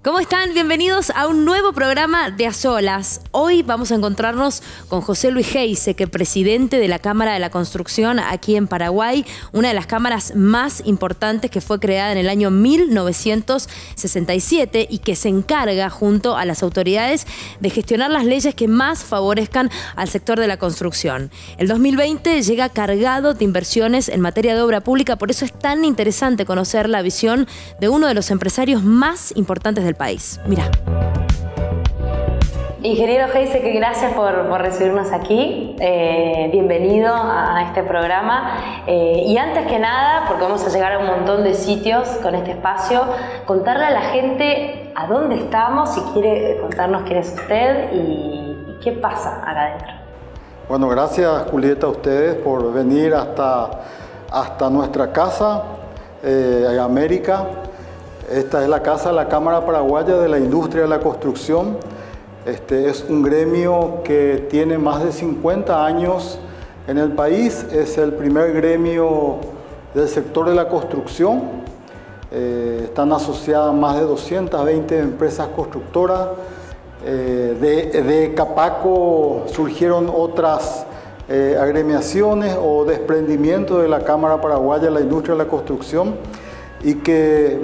¿Cómo están? Bienvenidos a un nuevo programa de A Solas. Hoy vamos a encontrarnos con José Luis Geise, que es presidente de la Cámara de la Construcción aquí en Paraguay, una de las cámaras más importantes que fue creada en el año 1967 y que se encarga, junto a las autoridades, de gestionar las leyes que más favorezcan al sector de la construcción. El 2020 llega cargado de inversiones en materia de obra pública, por eso es tan interesante conocer la visión de uno de los empresarios más importantes del país. Mira. Ingeniero Geise, que gracias por recibirnos aquí. Bienvenido a este programa. Y antes que nada, porque vamos a llegar a un montón de sitios con este espacio, contarle a la gente a dónde estamos, si quiere contarnos quién es usted y qué pasa acá adentro. Bueno, gracias Julieta a ustedes por venir hasta nuestra casa, América. Esta es la casa de la Cámara Paraguaya de la Industria de la Construcción. Es un gremio que tiene más de 50 años en el país. Es el primer gremio del sector de la construcción. Están asociadas más de 220 empresas constructoras. De Capaco surgieron otras agremiaciones o desprendimientos de la Cámara Paraguaya de la Industria de la Construcción y que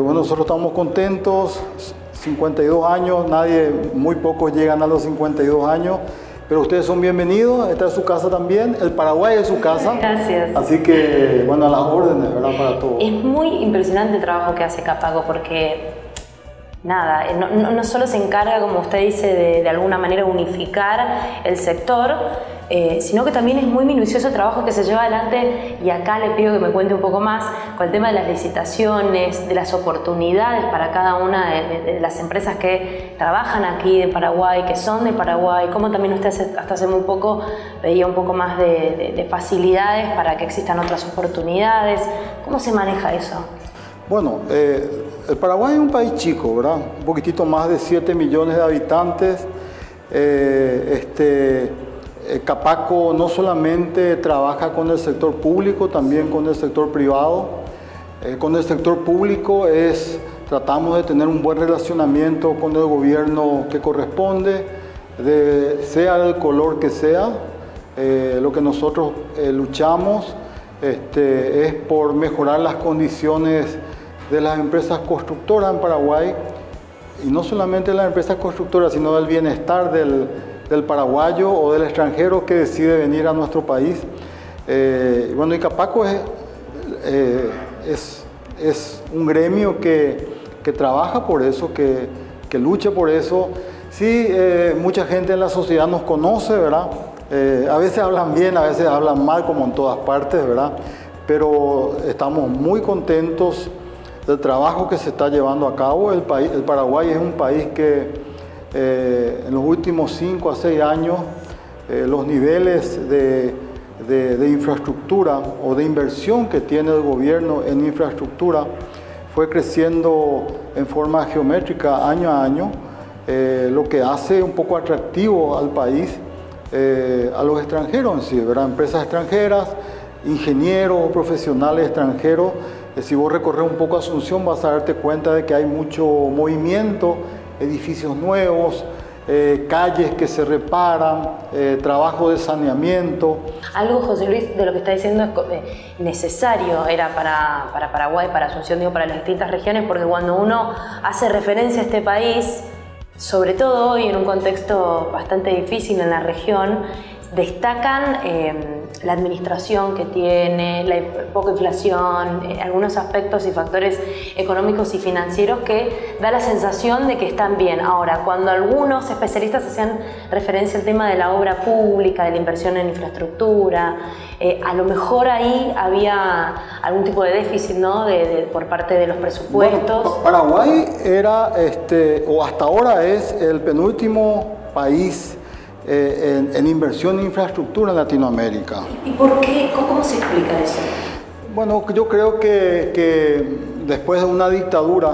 nosotros estamos contentos. 52 años, muy pocos llegan a los 52 años, pero ustedes son bienvenidos. Esta es su casa también, el Paraguay es su casa. Gracias. Así que, bueno, a las órdenes, ¿verdad? Para todos. Es muy impresionante el trabajo que hace Capaco, porque nada, no solo se encarga, como usted dice, de alguna manera unificar el sector, sino que también es muy minucioso el trabajo que se lleva adelante, y acá le pido que me cuente un poco más con el tema de las licitaciones, de las oportunidades para cada una de las empresas que trabajan aquí de Paraguay, que son de Paraguay, cómo también usted hasta hace muy poco veía un poco más de facilidades para que existan otras oportunidades. ¿Cómo se maneja eso? Bueno, el Paraguay es un país chico, ¿verdad? Un poquitito más de 7 millones de habitantes. Capaco no solamente trabaja con el sector público, también con el sector privado. Con el sector público tratamos de tener un buen relacionamiento con el gobierno que corresponde, sea del color que sea. Lo que nosotros luchamos es por mejorar las condiciones de las empresas constructoras en Paraguay, y no solamente las empresas constructoras, sino del bienestar del paraguayo o del extranjero que decide venir a nuestro país. Bueno, y Capaco es un gremio que trabaja por eso, que lucha por eso. Sí, mucha gente en la sociedad nos conoce, ¿verdad? A veces hablan bien, a veces hablan mal, como en todas partes, ¿verdad? Pero estamos muy contentos del trabajo que se está llevando a cabo. El Paraguay es un país que en los últimos 5 a 6 años los niveles de infraestructura o de inversión que tiene el gobierno en infraestructura fue creciendo en forma geométrica año a año, lo que hace un poco atractivo al país, a los extranjeros en sí, ¿verdad? Empresas extranjeras, ingenieros, profesionales extranjeros. Si vos recorres un poco Asunción vas a darte cuenta de que hay mucho movimiento, edificios nuevos, calles que se reparan, trabajo de saneamiento. Algo, José Luis, de lo que está diciendo es necesario era para Paraguay, para Asunción, digo, para las distintas regiones, porque cuando uno hace referencia a este país, sobre todo hoy en un contexto bastante difícil en la región, destacan la administración que tiene, la poca inflación, algunos aspectos y factores económicos y financieros que da la sensación de que están bien. Ahora, cuando algunos especialistas hacían referencia al tema de la obra pública, de la inversión en infraestructura, a lo mejor ahí había algún tipo de déficit, ¿no? Por parte de los presupuestos. Bueno, Paraguay era, o hasta ahora es, el penúltimo país en inversión en infraestructura en Latinoamérica. ¿Y por qué? ¿Cómo se explica eso? Bueno, yo creo que después de una dictadura,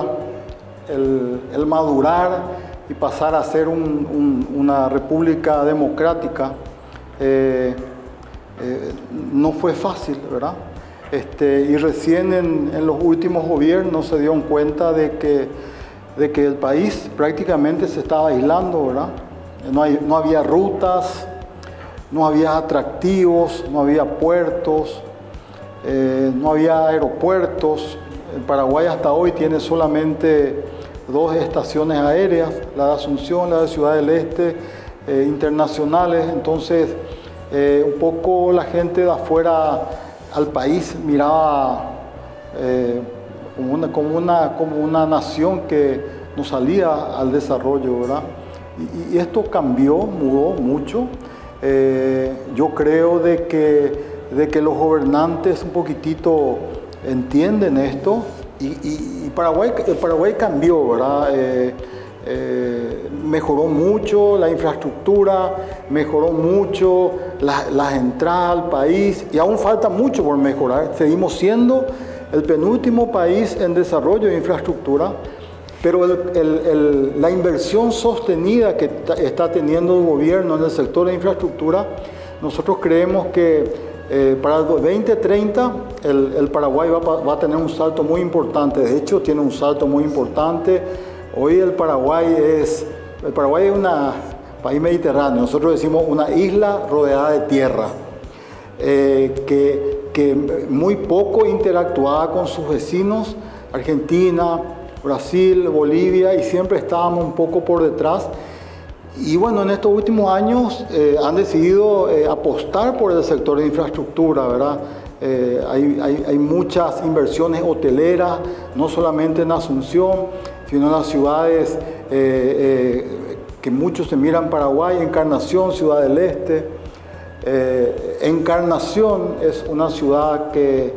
el madurar y pasar a ser una república democrática no fue fácil, ¿verdad? y recién en los últimos gobiernos se dieron cuenta de que el país prácticamente se estaba aislando, ¿verdad? No había rutas, no había atractivos, no había puertos, no había aeropuertos. El Paraguay hasta hoy tiene solamente 2 estaciones aéreas, la de Asunción, la de Ciudad del Este, internacionales. Entonces, un poco la gente de afuera al país miraba como una nación que no salía al desarrollo, ¿verdad? Y esto cambió, mudó mucho. Yo creo de que los gobernantes un poquitito entienden esto y Paraguay cambió, ¿verdad? Mejoró mucho la infraestructura, mejoró mucho las entradas al país y aún falta mucho por mejorar. Seguimos siendo el penúltimo país en desarrollo de infraestructura, pero la inversión sostenida que está teniendo el gobierno en el sector de infraestructura, nosotros creemos que para el 2030 el Paraguay va a tener un salto muy importante. De hecho, tiene un salto muy importante. Hoy el Paraguay es un país mediterráneo. Nosotros decimos una isla rodeada de tierra, que muy poco interactuaba con sus vecinos, Argentina, Brasil, Bolivia, y siempre estábamos un poco por detrás. Y bueno, en estos últimos años han decidido apostar por el sector de infraestructura, ¿verdad? Hay muchas inversiones hoteleras, no solamente en Asunción, sino en las ciudades que muchos se miran Paraguay, Encarnación, Ciudad del Este. Encarnación es una ciudad que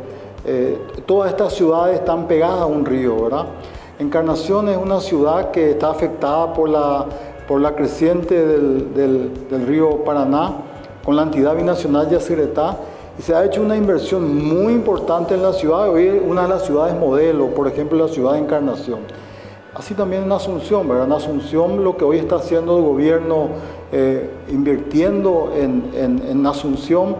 todas estas ciudades están pegadas a un río, ¿verdad? Encarnación es una ciudad que está afectada por la creciente del río Paraná con la entidad binacional Yacyretá, y se ha hecho una inversión muy importante en la ciudad. Hoy es una de las ciudades modelo, por ejemplo, la ciudad de Encarnación. Así también en Asunción, ¿verdad? En Asunción lo que hoy está haciendo el gobierno, invirtiendo en Asunción,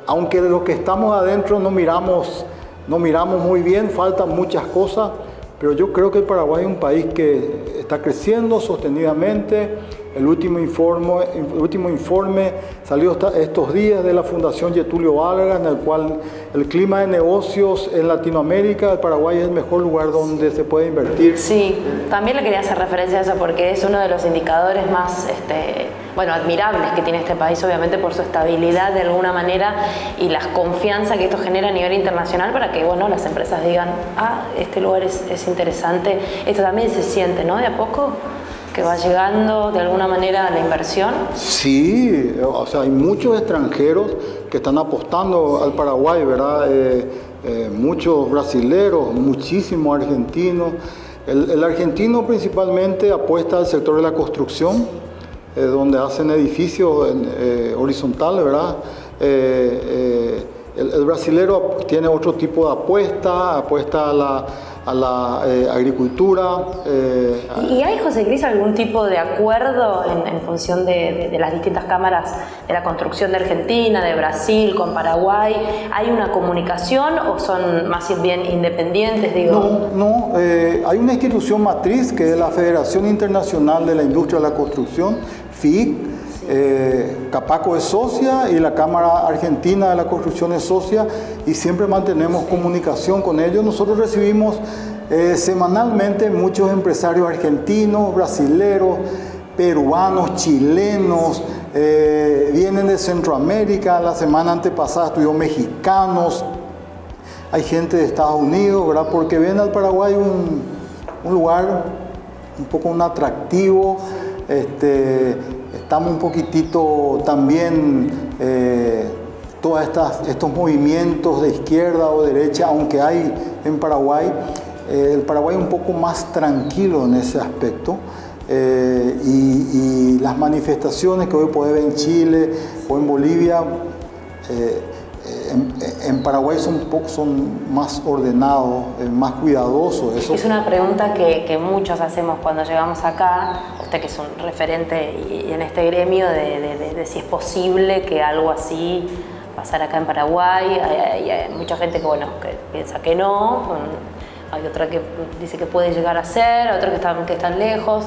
aunque de lo que estamos adentro no miramos muy bien, faltan muchas cosas, pero yo creo que el Paraguay es un país que está creciendo sostenidamente. El último informe salió estos días de la Fundación Getulio Vargas, en el cual el clima de negocios en Latinoamérica, el Paraguay es el mejor lugar donde se puede invertir. Sí, también le quería hacer referencia a eso porque es uno de los indicadores más admirables que tiene este país, obviamente por su estabilidad de alguna manera y la confianza que esto genera a nivel internacional para que las empresas digan, este lugar es interesante. Esto también se siente, ¿no? De a poco que va llegando de alguna manera la inversión. Sí, o sea, hay muchos extranjeros que están apostando al Paraguay, ¿verdad? Muchos brasileros, muchísimos argentinos. El argentino principalmente apuesta al sector de la construcción, donde hacen edificios horizontales, ¿verdad? El brasilero tiene otro tipo de apuesta a la agricultura. ¿Y hay, José Cris, algún tipo de acuerdo en función de las distintas cámaras de la construcción de Argentina, de Brasil, con Paraguay? ¿Hay una comunicación o son más bien independientes, digo? No, hay una institución matriz que es la Federación Internacional de la Industria de la Construcción, FIIC. Capaco es socia y la Cámara Argentina de la Construcción es socia, y siempre mantenemos comunicación con ellos. Nosotros recibimos semanalmente muchos empresarios argentinos, brasileros, peruanos, chilenos, vienen de Centroamérica. La semana antepasada estuvieron mexicanos, hay gente de Estados Unidos, ¿verdad? Porque ven al Paraguay un lugar un poco un atractivo. Estamos un poquitito también, todos estos movimientos de izquierda o derecha, aunque hay en Paraguay, el Paraguay es un poco más tranquilo en ese aspecto, y las manifestaciones que hoy puede ver en Chile o en Bolivia, en Paraguay son más ordenados, más cuidadosos. Eso. Es una pregunta que muchos hacemos cuando llegamos acá, usted que es un referente y en este gremio, de si es posible que algo así pasar acá en Paraguay. Hay mucha gente que, bueno, que piensa que no. Hay otra que dice que puede llegar a ser, otra que están lejos.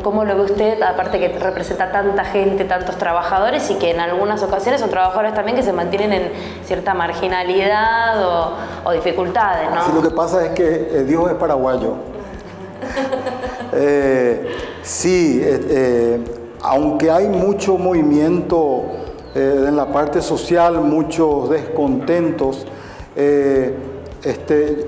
¿Cómo lo ve usted? Aparte que representa tanta gente, tantos trabajadores y que en algunas ocasiones son trabajadores también que se mantienen en cierta marginalidad o dificultades, ¿no? Sí, lo que pasa es que Dios es paraguayo. Sí, aunque hay mucho movimiento en la parte social, muchos descontentos,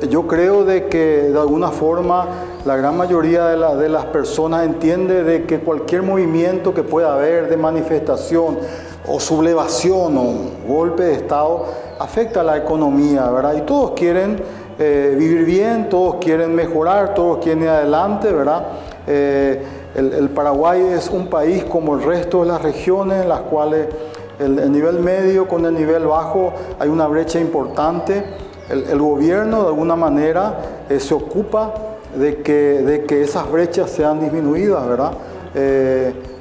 yo creo de que de alguna forma la gran mayoría de las personas entiende de que cualquier movimiento que pueda haber de manifestación o sublevación o golpe de Estado afecta a la economía, ¿verdad? Y todos quieren vivir bien, todos quieren mejorar, todos quieren ir adelante, ¿verdad? El Paraguay es un país como el resto de las regiones en las cuales el nivel medio con el nivel bajo hay una brecha importante. El gobierno de alguna manera se ocupa de que esas brechas sean disminuidas, ¿verdad?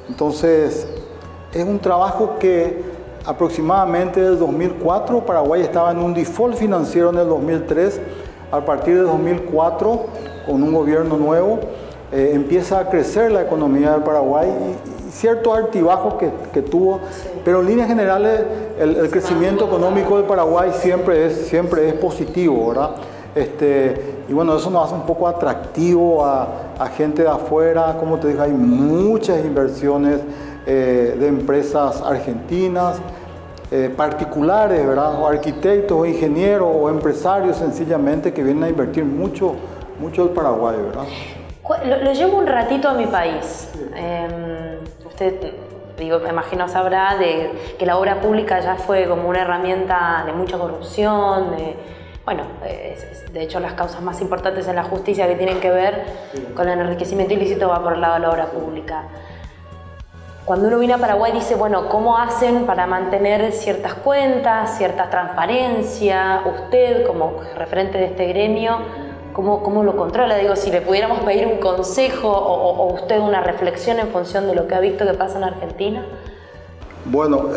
Entonces es un trabajo que aproximadamente desde 2004, Paraguay estaba en un default financiero en el 2003, a partir de 2004 con un gobierno nuevo empieza a crecer la economía del Paraguay y ciertos altibajos que tuvo, sí. Pero en líneas generales el crecimiento económico del Paraguay siempre es positivo, ¿verdad? Y bueno, eso nos hace un poco atractivo a gente de afuera. Como te dije, hay muchas inversiones de empresas argentinas, particulares, ¿verdad? O arquitectos, o ingenieros, o empresarios sencillamente que vienen a invertir mucho el Paraguay, ¿verdad? Lo llevo un ratito a mi país. Usted, digo, me imagino sabrá de que la obra pública ya fue como una herramienta de mucha corrupción, de hecho las causas más importantes en la justicia que tienen que ver con el enriquecimiento ilícito va por el lado de la obra pública. Cuando uno viene a Paraguay dice, bueno, ¿cómo hacen para mantener ciertas cuentas, cierta transparencia? Usted, como referente de este gremio, ¿cómo lo controla? Digo, si le pudiéramos pedir un consejo o usted una reflexión en función de lo que ha visto que pasa en Argentina. Bueno,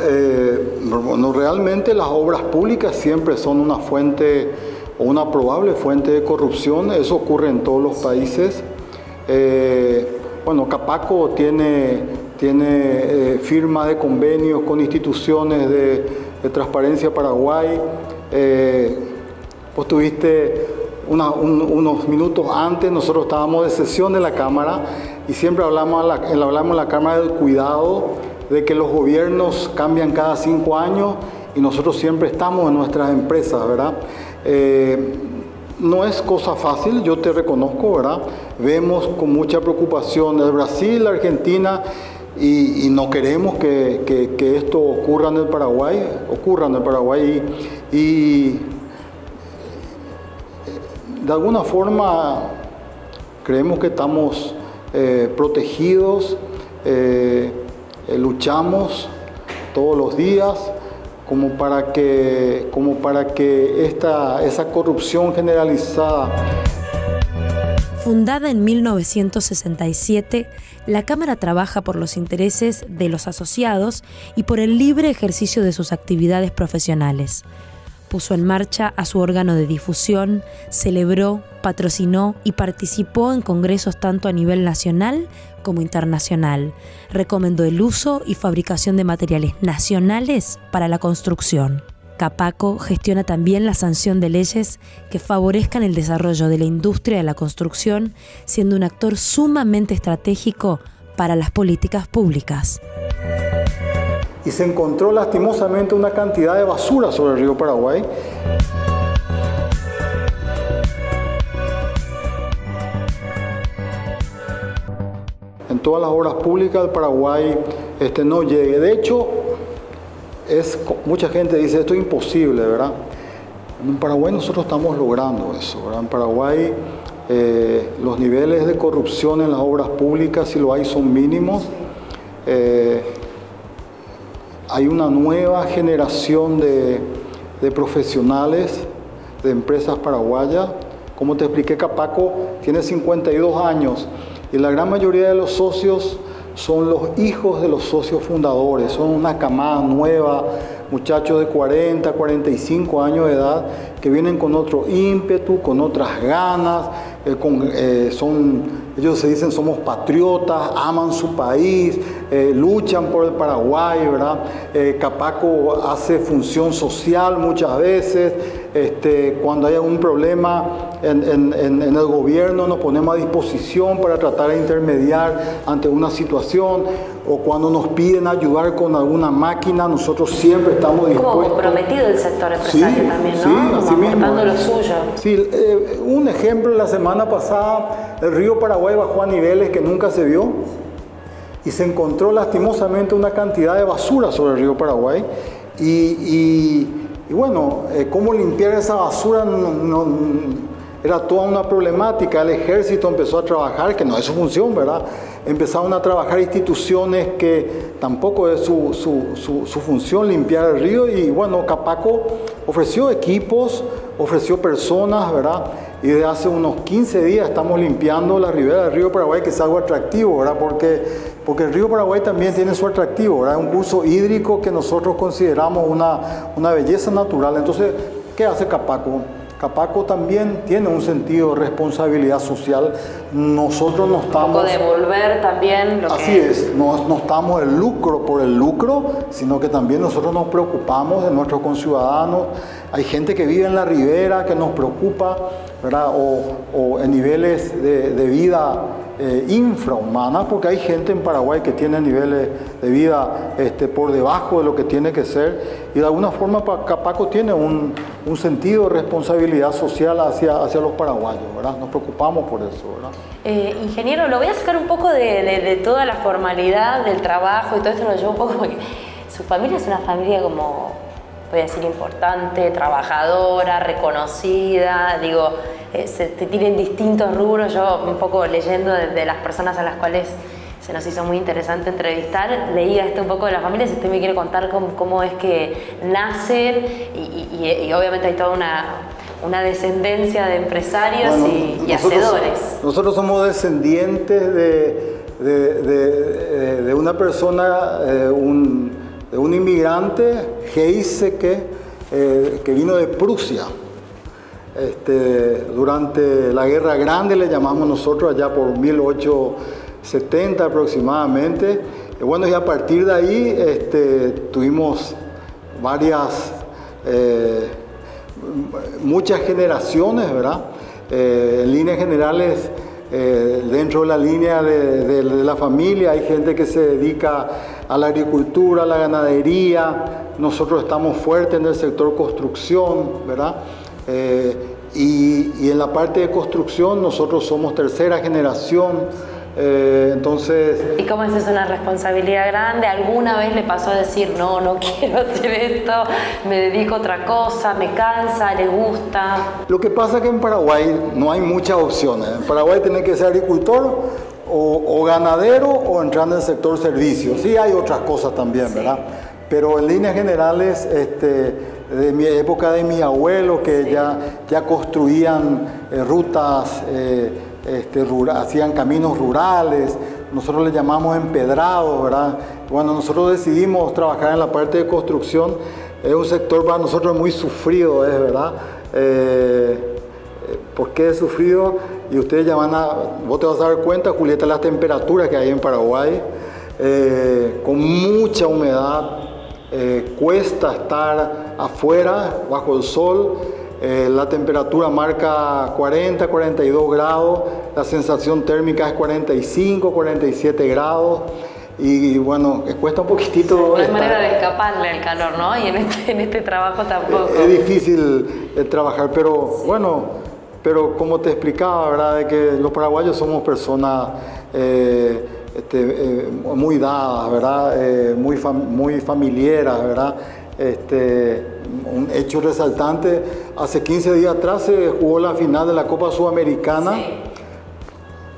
realmente las obras públicas siempre son una fuente o una probable fuente de corrupción. Eso ocurre en todos los países. Capaco tiene firma de convenios con instituciones de Transparencia Paraguay. Vos tuviste unos minutos antes, nosotros estábamos de sesión de la Cámara y siempre hablamos en la Cámara del cuidado de que los gobiernos cambian cada 5 años y nosotros siempre estamos en nuestras empresas, ¿verdad? No es cosa fácil, yo te reconozco, ¿verdad? Vemos con mucha preocupación el Brasil, la Argentina y no queremos que esto ocurra en el Paraguay, y de alguna forma creemos que estamos protegidos, luchamos todos los días como para que esa corrupción generalizada. Fundada en 1967, la Cámara trabaja por los intereses de los asociados y por el libre ejercicio de sus actividades profesionales. Puso en marcha a su órgano de difusión, celebró, patrocinó y participó en congresos tanto a nivel nacional como internacional. Recomendó el uso y fabricación de materiales nacionales para la construcción. Capaco gestiona también la sanción de leyes que favorezcan el desarrollo de la industria de la construcción, siendo un actor sumamente estratégico para las políticas públicas. Y se encontró lastimosamente una cantidad de basura sobre el río Paraguay. En todas las obras públicas del Paraguay no llegue. De hecho, mucha gente dice esto es imposible, ¿verdad? En Paraguay nosotros estamos logrando eso, ¿verdad? En Paraguay los niveles de corrupción en las obras públicas, si lo hay, son mínimos. Hay una nueva generación de profesionales, de empresas paraguayas. Como te expliqué, Capaco tiene 52 años y la gran mayoría de los socios son los hijos de los socios fundadores. Son una camada nueva, muchachos de 40, 45 años de edad que vienen con otro ímpetu, con otras ganas, ellos se dicen somos patriotas, aman su país, luchan por el Paraguay, ¿verdad? Capaco hace función social muchas veces. Cuando hay algún problema en el gobierno nos ponemos a disposición para tratar de intermediar ante una situación, o cuando nos piden ayudar con alguna máquina, nosotros siempre estamos dispuestos. Como comprometido el sector empresario también, ¿no? Sí, así mismo. Aportando lo suyo. Sí, un ejemplo, la semana pasada el río Paraguay bajó a niveles que nunca se vio y se encontró lastimosamente una cantidad de basura sobre el río Paraguay y bueno, cómo limpiar esa basura era toda una problemática. El ejército empezó a trabajar, que no es su función, ¿verdad? Empezaron a trabajar instituciones que tampoco es su función limpiar el río, y bueno, Capaco ofreció equipos, ofreció personas, ¿verdad? Y desde hace unos 15 días estamos limpiando la ribera del río Paraguay, que es algo atractivo, ¿verdad? Porque el río Paraguay también tiene su atractivo, ¿verdad? Es un curso hídrico que nosotros consideramos una belleza natural. Entonces, ¿qué hace Capaco? Capaco también tiene un sentido de responsabilidad social. Nosotros no estamos... Un poco devolver también lo Así es, no estamos el lucro por el lucro, sino que también nosotros nos preocupamos de nuestros conciudadanos. Hay gente que vive en la ribera que nos preocupa, ¿verdad? O en niveles de vida infrahumana, porque hay gente en Paraguay que tiene niveles de vida por debajo de lo que tiene que ser, y de alguna forma Capaco tiene un sentido de responsabilidad social hacia los paraguayos, ¿verdad? Nos preocupamos por eso, ¿verdad? Ingeniero, lo voy a sacar un poco de toda la formalidad del trabajo y todo esto, lo llevo un poco porque su familia es una familia como, voy a decir, importante, trabajadora, reconocida, digo, se tienen distintos rubros. Yo un poco leyendo de las personas a las cuales se nos hizo muy interesante entrevistar, leía un poco de la familia. Si usted me quiere contar cómo es que nacen, y obviamente hay toda una descendencia de empresarios, bueno, y hacedores. Nosotros somos descendientes de una persona, de un inmigrante, Heiseke, que vino de Prusia. Durante la Guerra Grande, le llamamos nosotros, allá por 1870 aproximadamente. Bueno, y a partir de ahí tuvimos muchas generaciones, ¿verdad? En líneas generales, dentro de la línea de la familia hay gente que se dedica a la agricultura, a la ganadería. Nosotros estamos fuertes en el sector construcción, ¿verdad? Y en la parte de construcción nosotros somos tercera generación. Entonces... ¿Y cómo es eso, una responsabilidad grande? ¿Alguna vez le pasó a decir, no quiero hacer esto, me dedico a otra cosa, me cansa, le gusta? Lo que pasa es que en Paraguay no hay muchas opciones. En Paraguay tiene que ser agricultor o ganadero o entrar en el sector servicios. Sí hay otras cosas también, sí, ¿verdad? Pero en líneas generales, de mi época de mi abuelo, que sí, ya construían rutas, hacían caminos rurales, nosotros le llamamos empedrados, ¿verdad? Bueno, nosotros decidimos trabajar en la parte de construcción. Es un sector para nosotros muy sufrido, ¿verdad? ¿Por qué es sufrido? Y ustedes ya vos te vas a dar cuenta, Julieta, las temperaturas que hay en Paraguay, con mucha humedad. Cuesta estar afuera, bajo el sol. La temperatura marca 40, 42 grados, la sensación térmica es 45, 47 grados, y bueno, cuesta un poquitito. No hay manera de escaparle al calor, ¿no? Y en este trabajo tampoco. Es difícil trabajar, pero sí, bueno, pero como te explicaba, ¿verdad? De que los paraguayos somos personas muy dadas, ¿verdad? Muy familiares, ¿verdad? Un hecho resaltante, hace 15 días atrás se jugó la final de la Copa Sudamericana. Sí.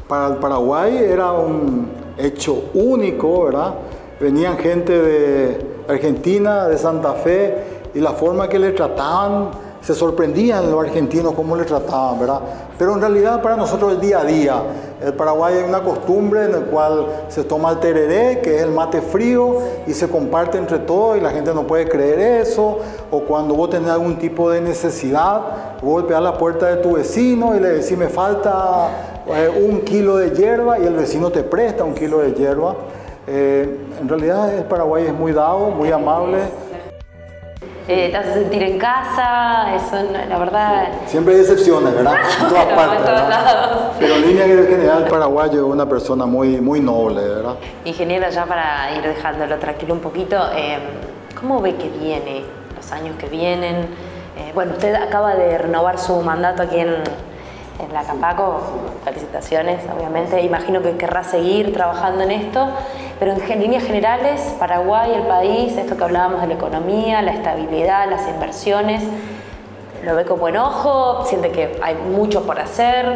Para el Paraguay era un hecho único, ¿verdad? Venían gente de Argentina, de Santa Fe, y la forma que le trataban, se sorprendían los argentinos cómo le trataban, ¿verdad? Pero en realidad para nosotros es día a día. En Paraguay hay una costumbre en la cual se toma el tereré, que es el mate frío, y se comparte entre todos y la gente no puede creer eso. O cuando vos tenés algún tipo de necesidad, vos golpeás la puerta de tu vecino y le decís, me falta 1 kilo de hierba, y el vecino te presta 1 kilo de hierba. En realidad el Paraguay es muy dado, muy amable. Te hace sentir en casa, eso la verdad... Siempre hay excepciones, ¿verdad? En todas partes, en todos ¿verdad? lados. Pero en línea general el paraguayo es una persona muy, muy noble, ¿verdad? Ingeniero, ya para ir dejándolo tranquilo un poquito, ¿cómo ve que viene, los años que vienen? Bueno, usted acaba de renovar su mandato aquí en la Capaco, felicitaciones, obviamente. Imagino que querrá seguir trabajando en esto, pero en líneas generales, Paraguay, el país, esto que hablábamos de la economía, la estabilidad, las inversiones, ¿lo ve con buen ojo? ¿Siente que hay mucho por hacer?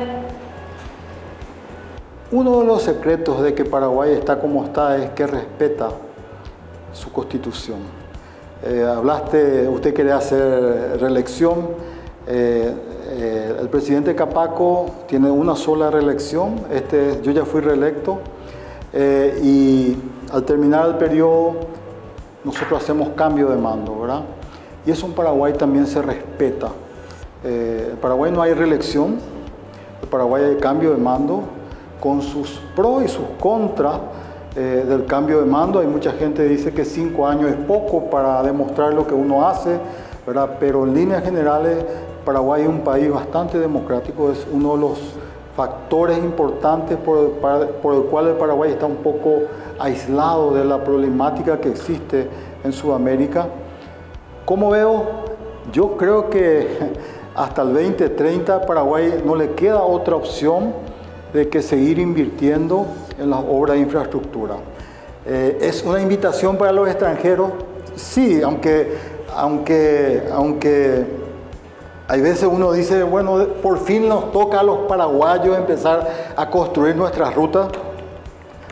Uno de los secretos de que Paraguay está como está es que respeta su constitución. Usted quería hacer reelección. El presidente Capaco tiene una sola reelección. Yo ya fui reelecto. Y al terminar el periodo nosotros hacemos cambio de mando, ¿verdad? Y eso en Paraguay también se respeta. En Paraguay no hay reelección, en Paraguay hay cambio de mando con sus pros y sus contras del cambio de mando. Hay mucha gente que dice que 5 años es poco para demostrar lo que uno hace, ¿verdad? Pero en líneas generales Paraguay es un país bastante democrático, es uno de los factores importantes por el cual el Paraguay está un poco aislado de la problemática que existe en Sudamérica. ¿Cómo veo? Yo creo que hasta el 2030 a Paraguay no le queda otra opción de que seguir invirtiendo en las obras de infraestructura. ¿Es una invitación para los extranjeros? Sí, aunque hay veces uno dice, bueno, por fin nos toca a los paraguayos empezar a construir nuestras rutas.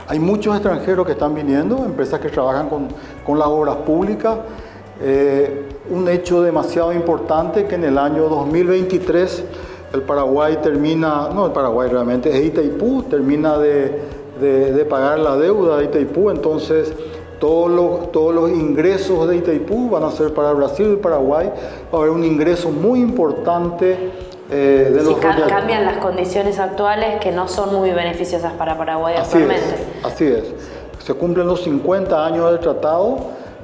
Hay muchos extranjeros que están viniendo, empresas que trabajan con las obras públicas. Un hecho demasiado importante que en el año 2023 el Paraguay termina, no el Paraguay realmente, es Itaipú, termina de pagar la deuda de Itaipú, entonces todos los ingresos de Itaipú van a ser para Brasil y Paraguay. Va a haber un ingreso muy importante de los cambian las condiciones actuales que no son muy beneficiosas para Paraguay actualmente. Así es. Se cumplen los 50 años del tratado,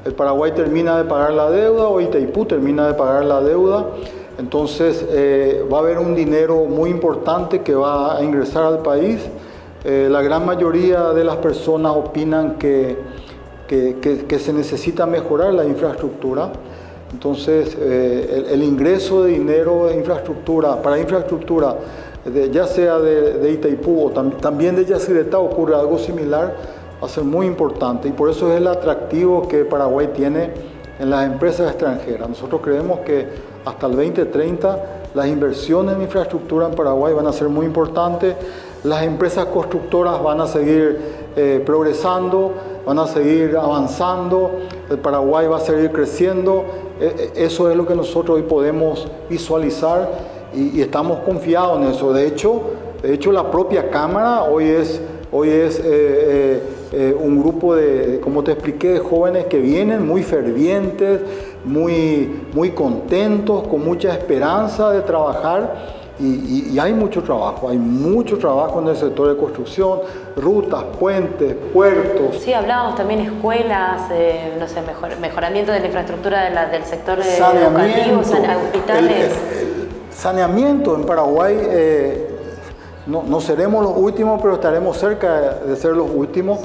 el Paraguay termina de pagar la deuda o Itaipú termina de pagar la deuda. Entonces va a haber un dinero muy importante que va a ingresar al país. La gran mayoría de las personas opinan que se necesita mejorar la infraestructura. Entonces, el ingreso de dinero de infraestructura, para infraestructura, ya sea de Itaipú o también de Yacyretá, ocurre algo similar, va a ser muy importante. Y por eso es el atractivo que Paraguay tiene en las empresas extranjeras. Nosotros creemos que hasta el 2030 las inversiones en infraestructura en Paraguay van a ser muy importantes. Las empresas constructoras van a seguir progresando, van a seguir avanzando, el Paraguay va a seguir creciendo. Eso es lo que nosotros hoy podemos visualizar y estamos confiados en eso. De hecho la propia Cámara hoy es un grupo de, como te expliqué, de jóvenes que vienen muy fervientes, muy contentos, con mucha esperanza de trabajar. Y hay mucho trabajo en el sector de construcción, rutas, puentes, puertos. Sí, hablábamos también escuelas, no sé, mejoramiento de la infraestructura del sector educativo, hospitales. Saneamiento en Paraguay, no seremos los últimos, pero estaremos cerca de ser los últimos.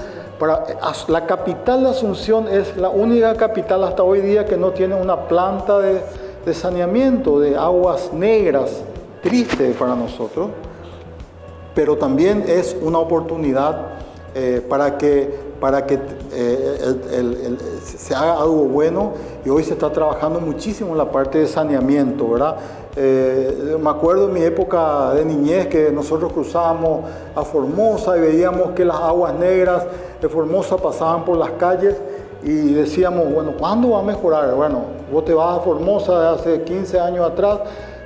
La capital de Asunción es la única capital hasta hoy día que no tiene una planta de saneamiento de aguas negras. Triste para nosotros, pero también es una oportunidad para que se haga algo bueno, y hoy se está trabajando muchísimo en la parte de saneamiento, ¿verdad? Me acuerdo en mi época de niñez que nosotros cruzábamos a Formosa y veíamos que las aguas negras de Formosa pasaban por las calles y decíamos, bueno, ¿cuándo va a mejorar? Bueno, Vos te vas a Formosa de hace 15 años atrás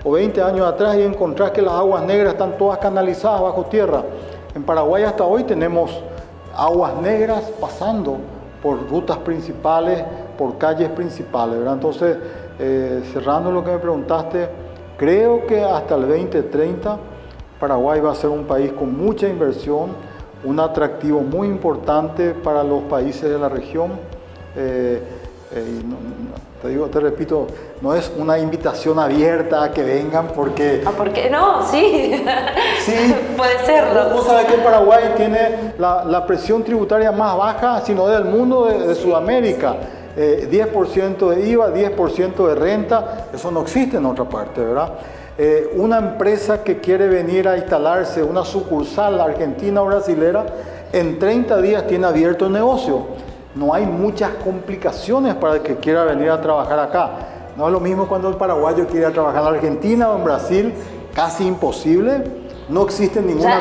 o 20 años atrás y encontrás que las aguas negras están todas canalizadas bajo tierra. En Paraguay hasta hoy tenemos aguas negras pasando por rutas principales, por calles principales, ¿verdad? Entonces, cerrando lo que me preguntaste, creo que hasta el 2030 Paraguay va a ser un país con mucha inversión, un atractivo muy importante para los países de la región. Te repito, no es una invitación abierta a que vengan porque... ¿Por qué no? Sí, sí. Puede serlo. Vos sabés que Paraguay tiene la presión tributaria más baja, si no del mundo, de Sudamérica. 10% de IVA, 10% de renta, eso no existe en otra parte, ¿verdad? Una empresa que quiere venir a instalarse, una sucursal argentina o brasilera, en 30 días tiene abierto el negocio. No hay muchas complicaciones para el que quiera venir a trabajar acá. No es lo mismo cuando el paraguayo quiere ir a trabajar en Argentina o en Brasil, casi imposible. No existe ninguna...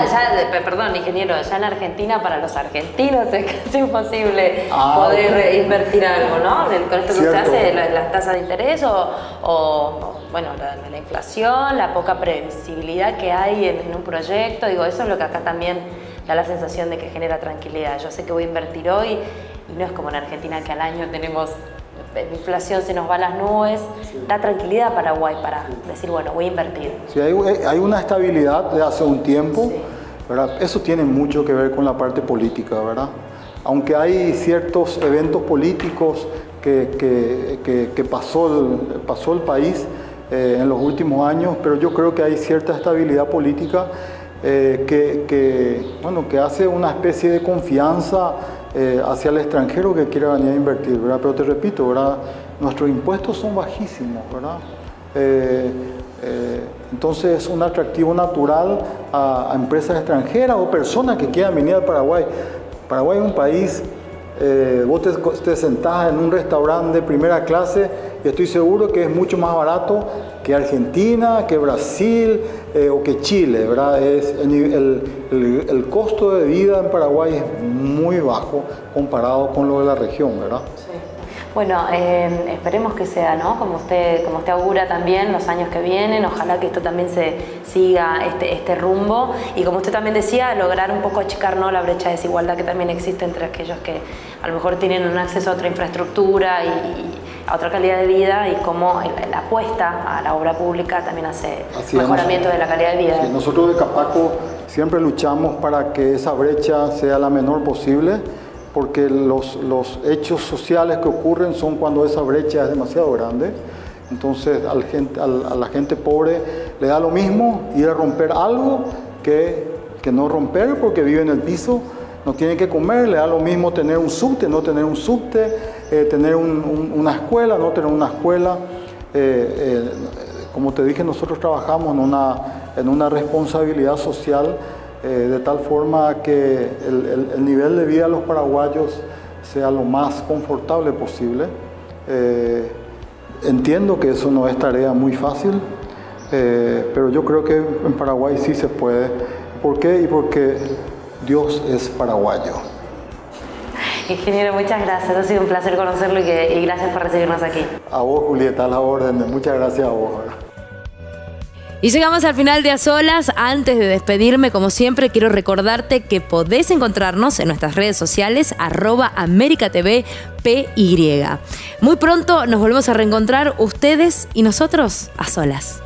Perdón, ingeniero, ya en Argentina para los argentinos es casi imposible poder invertir algo, ¿no? Con esto que usted hace, las tasas de interés o bueno, la inflación, la poca previsibilidad que hay en un proyecto. Digo, eso es lo que acá también da la sensación de que genera tranquilidad. Yo sé que voy a invertir hoy y no es como en Argentina que al año tenemos inflación, se nos va a las nubes. Sí. Da tranquilidad a Paraguay para decir, bueno, voy a invertir. Sí, hay una estabilidad de hace un tiempo, sí. ¿Verdad? Eso tiene mucho que ver con la parte política, ¿verdad? Aunque hay ciertos eventos políticos que pasó el país en los últimos años, pero yo creo que hay cierta estabilidad política que hace una especie de confianza hacia el extranjero que quiera venir a invertir, ¿verdad? Pero te repito, ¿verdad? Nuestros impuestos son bajísimos, ¿verdad? Entonces es un atractivo natural a empresas extranjeras o personas que quieran venir a Paraguay. Paraguay es un país, vos te sentás en un restaurante de primera clase y estoy seguro que es mucho más barato que Argentina, que Brasil o que Chile, ¿verdad? El costo de vida en Paraguay es muy bajo comparado con lo de la región, ¿verdad? Sí. Bueno, esperemos que sea, ¿no? Como usted augura también los años que vienen, ojalá que esto también se siga este rumbo y como usted también decía, lograr un poco achicar, ¿no?, la brecha de desigualdad que también existe entre aquellos que a lo mejor tienen un acceso a otra infraestructura y a otra calidad de vida y cómo la apuesta a la obra pública también hace mejoramiento de la calidad de vida. Sí, nosotros de Capaco siempre luchamos para que esa brecha sea la menor posible, porque los hechos sociales que ocurren son cuando esa brecha es demasiado grande. Entonces a la gente pobre le da lo mismo ir a romper algo que no romper, porque vive en el piso, no tiene que comer, le da lo mismo tener un subte, no tener un subte, tener una escuela, no tener una escuela. Como te dije, nosotros trabajamos en una responsabilidad social de tal forma que el nivel de vida de los paraguayos sea lo más confortable posible. Entiendo que eso no es tarea muy fácil, pero yo creo que en Paraguay sí se puede. ¿Por qué? Y porque Dios es paraguayo. Ingeniero, muchas gracias. Ha sido un placer conocerlo y gracias por recibirnos aquí. A vos, Julieta, a la orden. Muchas gracias a vos. Y llegamos al final de A Solas. Antes de despedirme, como siempre, quiero recordarte que podés encontrarnos en nuestras redes sociales, @AmericaTVPY. Muy pronto nos volvemos a reencontrar ustedes y nosotros a solas.